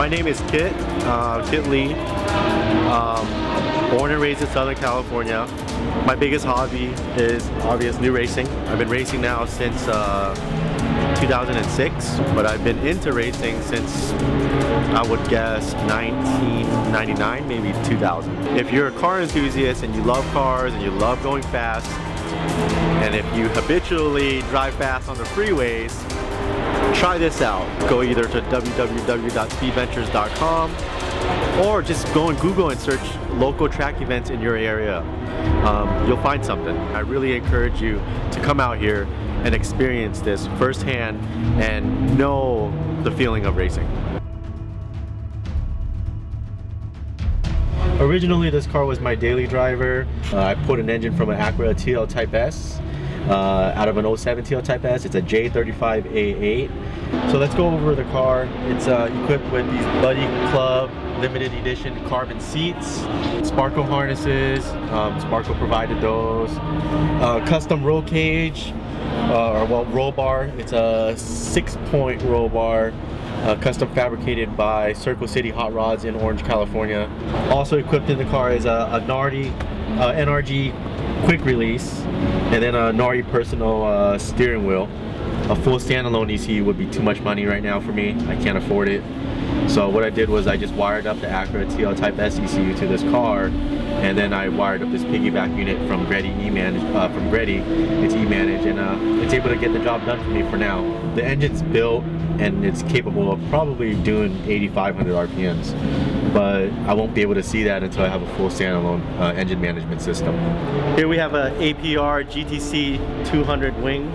My name is Kiet, Kiet Lee. Born and raised in Southern California. My biggest hobby is obviously racing. I've been racing now since 2006, but I've been into racing since I would guess 1999, maybe 2000. If you're a car enthusiast and you love cars and you love going fast, and if you habitually drive fast on the freeways, try this out. Go either to www.speedventures.com or just go on Google and search local track events in your area. You'll find something. I really encourage you to come out here and experience this firsthand and know the feeling of racing. Originally, this car was my daily driver. I put an engine from an Acura TL Type S out of an 07 TL Type S. It's a J35A8. So let's go over the car. It's equipped with these Buddy Club limited edition carbon seats, Sparco harnesses. Sparco provided those. Custom roll cage, or well, roll bar. It's a 6-point roll bar. Custom fabricated by Circle City Hotrods in Orange, California. Also equipped in the car is a NRG quick release, and then a Nardi personal steering wheel. A full standalone ECU would be too much money right now for me. I can't afford it. So what I did was I just wired up the Acura TL Type S ECU to this car, and then I wired up this piggyback unit from Greddy It's E-managed, and it's able to get the job done for me for now. The engine's built and it's capable of probably doing 8,500 RPMs, but I won't be able to see that until I have a full standalone engine management system. Here we have a APR GTC 200 wing.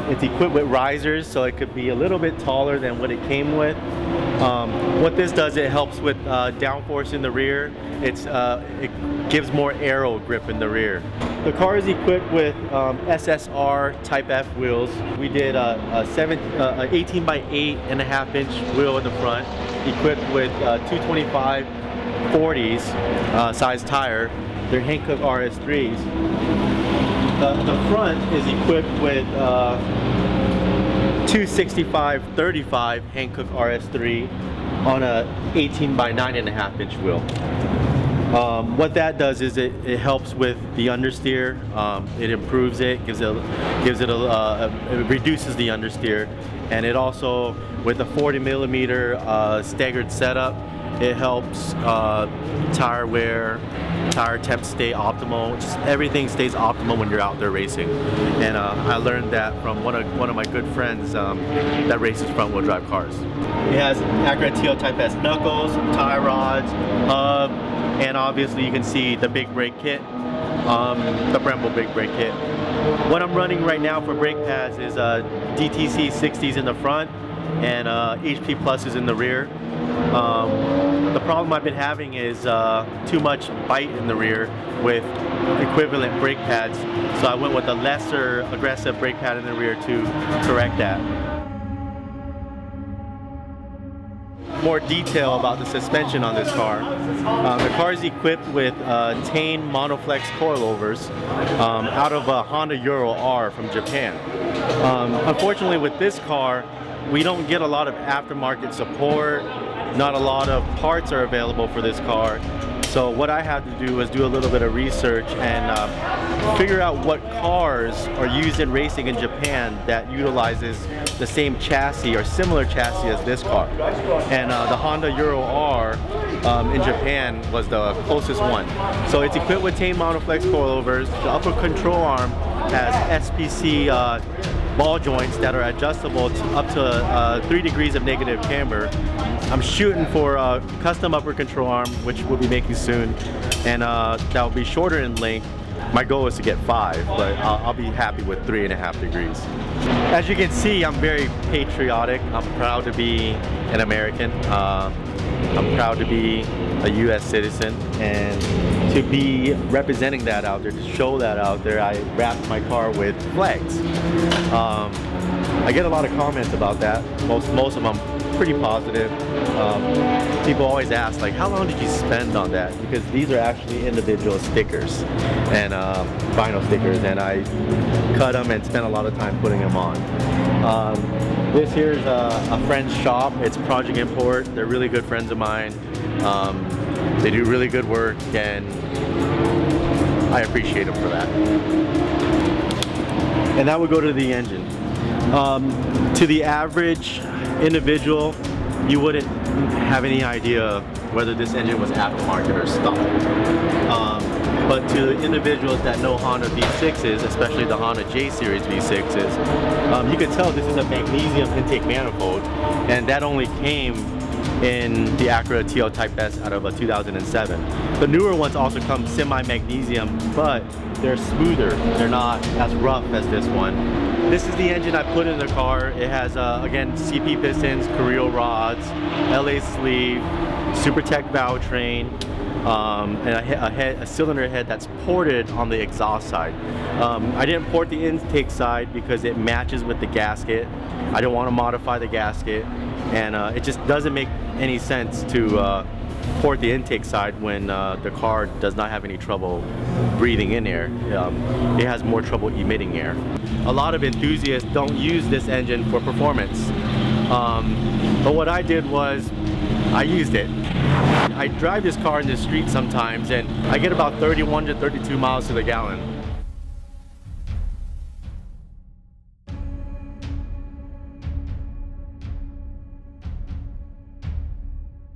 It's equipped with risers, so it could be a little bit taller than what it came with. What this does, it helps with downforce in the rear. It gives more aero grip in the rear. The car is equipped with SSR Type F wheels. We did a 18 by 8.5 inch wheel in the front, equipped with 225 40s size tire. They're Hancook RS3s. The front is equipped with 265/35 Hancook RS3 on a 18 by 9.5 inch wheel. What that does is it helps with the understeer. It improves it, it reduces the understeer, and it also, with a 40mm staggered setup, it helps tire wear, tire temps stay optimal. Just everything stays optimal when you're out there racing. And I learned that from one of my good friends that races front wheel drive cars. It has Acura TL Type S knuckles, tie rods, hub, and obviously you can see the big brake kit, the Brembo big brake kit. What I'm running right now for brake pads is DTC 60s in the front and HP Pluses in the rear. The problem I've been having is too much bite in the rear with equivalent brake pads, so I went with a lesser aggressive brake pad in the rear to correct that. More detail about the suspension on this car. The car is equipped with Tane Monoflex coilovers out of a Honda Euro R from Japan. Unfortunately with this car, we don't get a lot of aftermarket support. Not a lot of parts are available for this car. So what I had to do was do a little bit of research and figure out what cars are used in racing in Japan that utilizes the same chassis or similar chassis as this car. And the Honda Euro R in Japan was the closest one. So it's equipped with Tane Monoflex coilovers. The upper control arm has SPC ball joints that are adjustable to up to 3 degrees of negative camber. I'm shooting for a custom upper control arm, which we'll be making soon, and that will be shorter in length. My goal is to get 5, but I'll be happy with 3.5 degrees. As you can see, I'm very patriotic. I'm proud to be an American. I'm proud to be a U.S. citizen, and to be representing that out there, to show that out there, I wrapped my car with flags. I get a lot of comments about that. Most of them pretty positive. People always ask, like, how long did you spend on that? Because these are actually individual stickers and vinyl stickers, and I cut them and spent a lot of time putting them on. This here's a friend's shop. It's Project Import. They're really good friends of mine. They do really good work, and I appreciate them for that. And that would go to the engine. To the average individual, you wouldn't have any idea whether this engine was aftermarket or stock. But to the individuals that know Honda V6s, especially the Honda J Series V6s, you can tell this is a magnesium intake manifold, and that only came in the Acura TL Type S out of a 2007. The newer ones also come semi-magnesium, but they're smoother. They're not as rough as this one. This is the engine I put in the car. It has, again, CP pistons, Carrillo rods, LA sleeve, SuperTech valve train, and a cylinder head that's ported on the exhaust side. I didn't port the intake side because it matches with the gasket. I don't want to modify the gasket, and it just doesn't make any sense to port the intake side when the car does not have any trouble breathing in air. It has more trouble emitting air. A lot of enthusiasts don't use this engine for performance, but what I did was I used it. I drive this car in the street sometimes, and I get about 31 to 32 miles to the gallon.